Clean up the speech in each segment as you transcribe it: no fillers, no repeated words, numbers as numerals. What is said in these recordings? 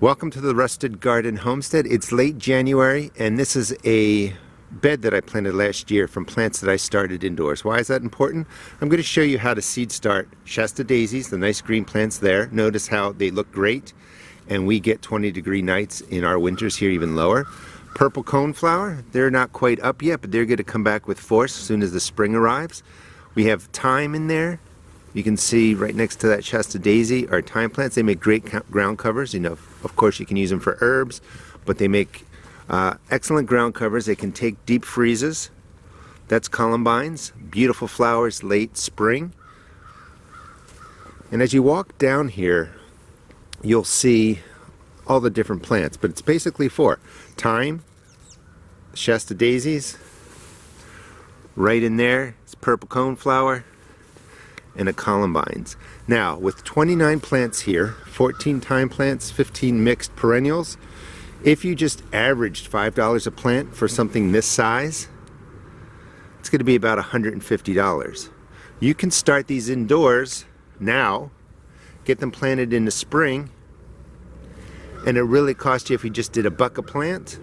Welcome to the Rusted Garden Homestead. It's late January and this is a bed that I planted last year from plants that I started indoors. Why is that important? I'm going to show you how to seed start Shasta Daisies, the nice green plants there. Notice how they look great and we get 20-degree nights in our winters here, even lower. Purple Coneflower, they're not quite up yet, but they're going to come back with force as soon as the spring arrives. We have Thyme in there. You can see right next to that Shasta Daisy are thyme plants. They make great ground covers. You know, of course you can use them for herbs, but they make excellent ground covers. They can take deep freezes. That's Columbines, beautiful flowers late spring. And as you walk down here, you'll see all the different plants, but it's basically four. Thyme, Shasta Daisies, right in there is Purple Coneflower, and a Columbines. Now, with 29 plants here, 14 thyme plants, 15 mixed perennials, if you just averaged $5 a plant for something this size, it's going to be about $150. You can start these indoors now, get them planted in the spring, and it really costs you, if you just did $1 a plant,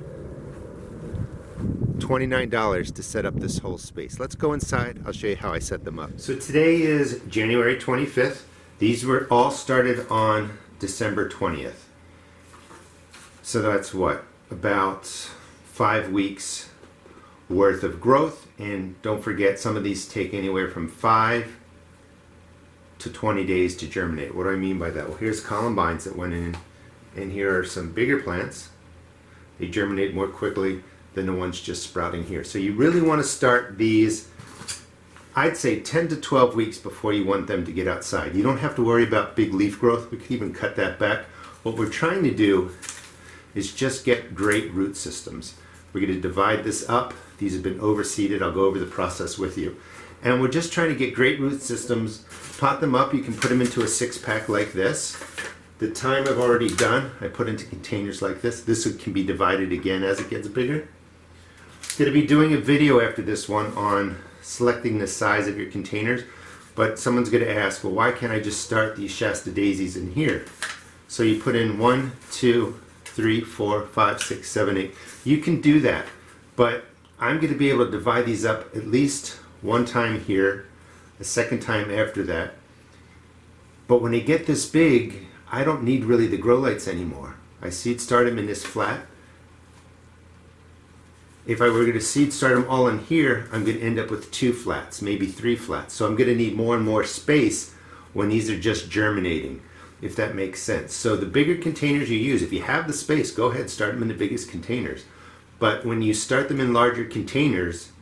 $29 to set up this whole space. Let's go inside. I'll show you how I set them up. So today is January 25th. These were all started on December 20th. So that's what? About 5 weeks worth of growth. And don't forget, some of these take anywhere from 5 to 20 days to germinate. What do I mean by that? Well, here's Columbines that went in, and here are some bigger plants. They germinate more quickly than the ones just sprouting here. So you really want to start these, I'd say 10 to 12 weeks before you want them to get outside. You don't have to worry about big leaf growth. We could even cut that back. What we're trying to do is just get great root systems. We're going to divide this up. These have been overseeded. I'll go over the process with you. And we're just trying to get great root systems. Pot them up. You can put them into a 6-pack like this. The thyme I've already done, I put into containers like this. This can be divided again as it gets bigger. Going to be doing a video after this one on selecting the size of your containers, but someone's going to ask, well, why can't I just start these Shasta Daisies in here? So you put in 1, 2, 3, 4, 5, 6, 7, 8. You can do that, but I'm going to be able to divide these up at least one time here, a second time after that. But when they get this big, I don't need really the grow lights anymore. I seed start them in this flat. If I were going to seed start them all in here, I'm going to end up with 2 flats, maybe 3 flats. So I'm going to need more and more space when these are just germinating, if that makes sense. So the bigger containers you use, if you have the space, go ahead, start them in the biggest containers. But when you start them in larger containers,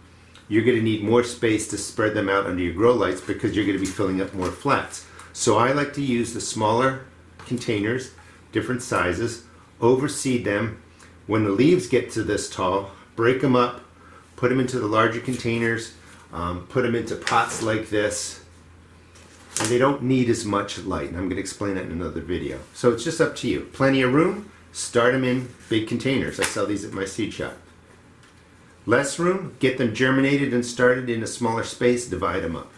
you're going to need more space to spread them out under your grow lights because you're going to be filling up more flats. So I like to use the smaller containers, different sizes, overseed them. When the leaves get to this tall, break them up, put them into the larger containers, put them into pots like this, and they don't need as much light. And I'm going to explain that in another video. So it's just up to you. Plenty of room, start them in big containers. I sell these at my seed shop. Less room, get them germinated and started in a smaller space, divide them up.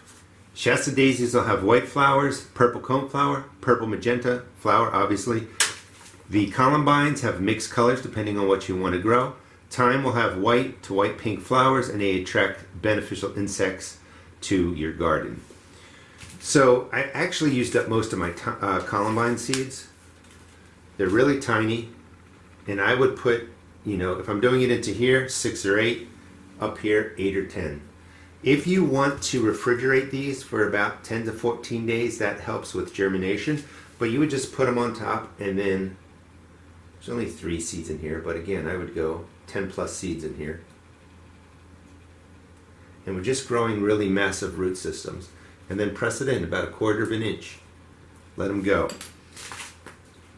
Shasta Daisies will have white flowers, purple coneflower, purple magenta flower, obviously. The Columbines have mixed colors depending on what you want to grow. Thyme will have white to white pink flowers, and they attract beneficial insects to your garden. So I actually used up most of my Columbine seeds. They're really tiny, and I would put, you know, if I'm doing it into here, 6 or 8, up here, 8 or 10. If you want to refrigerate these for about 10 to 14 days, that helps with germination, but you would just put them on top, and then there's only 3 seeds in here, but again, I would go 10 plus seeds in here. And we're just growing really massive root systems. And then press it in about 1/4 of an inch. Let them go.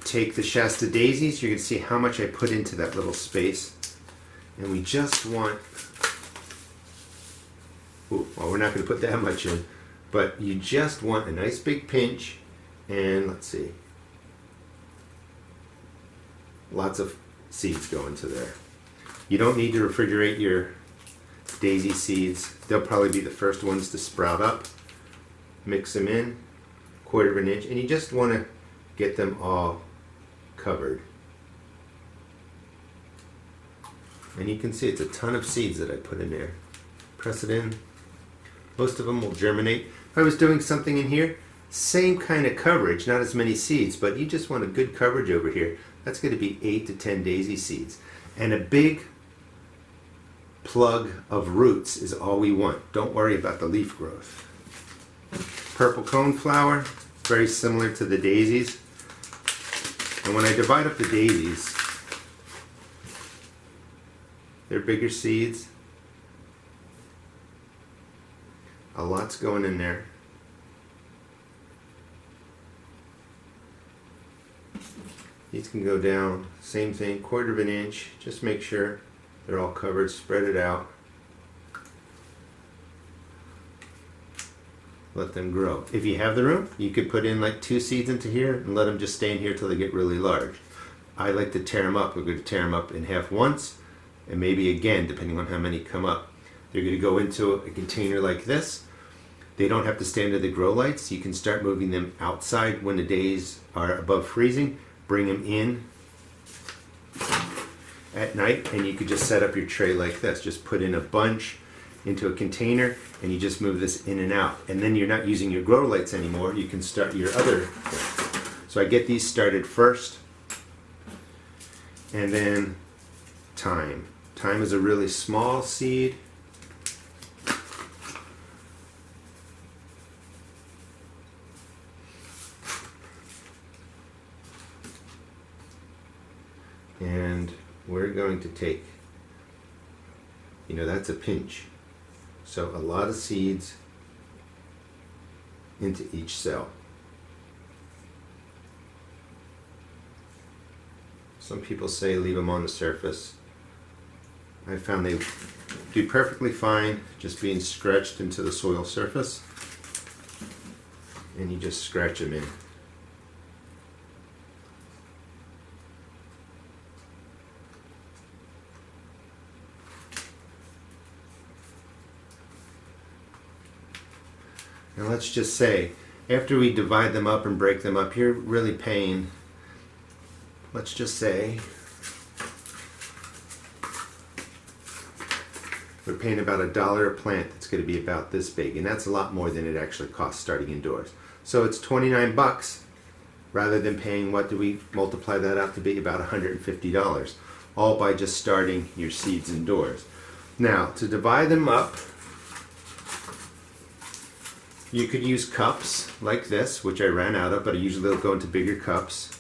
Take the Shasta Daisies. You're going to see how much I put into that little space. And we just want, well, we're not going to put that much in, but you just want a nice big pinch. And let's see, lots of seeds go into there. You don't need to refrigerate your daisy seeds. They'll probably be the first ones to sprout up. Mix them in, 1/4 of an inch, and you just want to get them all covered. And you can see it's a ton of seeds that I put in there. Press it in. Most of them will germinate. If I was doing something in here, same kind of coverage, not as many seeds, but you just want a good coverage over here. That's going to be 8 to 10 daisy seeds. And a big plug of roots is all we want. Don't worry about the leaf growth. Purple coneflower, very similar to the daisies. And when I divide up the daisies, they're bigger seeds. A lot's going in there. These can go down, same thing, 1/4 of an inch. Just make sure they're all covered, spread it out. Let them grow. If you have the room, you could put in like 2 seeds into here and let them just stay in here till they get really large. I like to tear them up. We're going to tear them up in half once and maybe again, depending on how many come up. They're going to go into a container like this. They don't have to stay under the grow lights. You can start moving them outside when the days are above freezing. Bring them in at night and you could just set up your tray like this. Just put in a bunch into a container and you just move this in and out. And then you're not using your grow lights anymore. You can start your other. So I get these started first. And then thyme. Thyme is a really small seed. And we're going to take, that's a pinch. So a lot of seeds into each cell. Some people say leave them on the surface. I found they do perfectly fine just being scratched into the soil surface. And you just scratch them in. And let's just say, after we divide them up and break them up, you're really paying, let's just say, we're paying about $1 a plant. That's going to be about this big, and that's a lot more than it actually costs starting indoors. So it's 29 bucks rather than paying, what do we multiply that out to be? About $150, all by just starting your seeds indoors. Now, to divide them up, you could use cups like this, which I ran out of, but I usually go into bigger cups.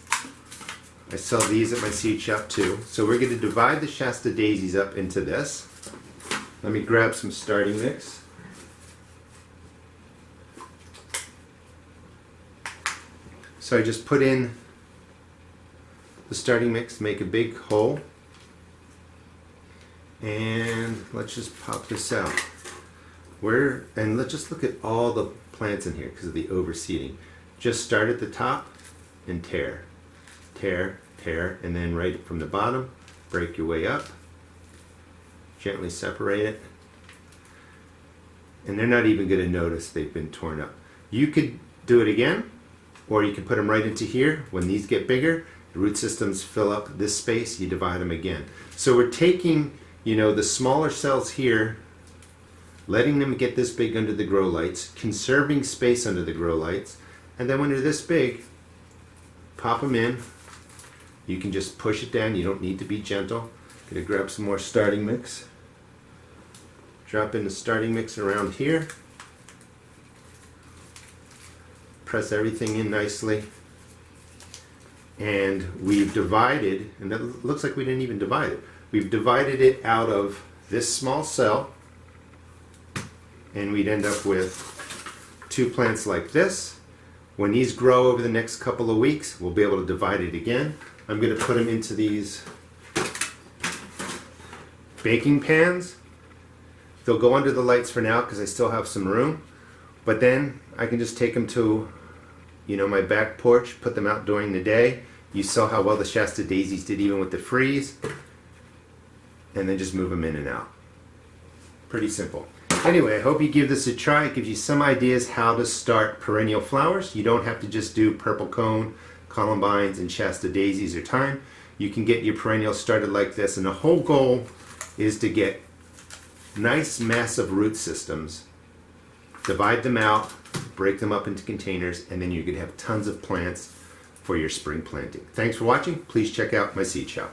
I sell these at my seed shop too. So we're going to divide the Shasta daisies up into this. Let me grab some starting mix. So I just put in the starting mix, make a big hole, and let's just pop this out. And let's just look at all the plants in here because of the overseeding. Just start at the top and tear, tear, tear, and then right from the bottom, break your way up, gently separate it, and they're not even going to notice they've been torn up. You could do it again, or you could put them right into here. When these get bigger, the root systems fill up this space, you divide them again. So we're taking, the smaller cells here, letting them get this big under the grow lights, conserving space under the grow lights, and then when they're this big, pop them in. You can just push it down. You don't need to be gentle. Gonna grab some more starting mix. Drop in the starting mix around here. Press everything in nicely. And we've divided, and that looks like we didn't even divide it. We've divided it out of this small cell, and we'd end up with 2 plants like this. When these grow over the next couple of weeks, we'll be able to divide it again. I'm going to put them into these baking pans. They'll go under the lights for now because I still have some room, but then I can just take them to my back porch, put them out during the day. You saw how well the Shasta daisies did even with the freeze, and then just move them in and out. Pretty simple. Anyway, I hope you give this a try. It gives you some ideas how to start perennial flowers. You don't have to just do purple cone, Columbines, and Shasta daisies or thyme. You can get your perennials started like this, and the whole goal is to get nice massive root systems, divide them out, break them up into containers, and then you could have tons of plants for your spring planting. Thanks for watching. Please check out my seed shop.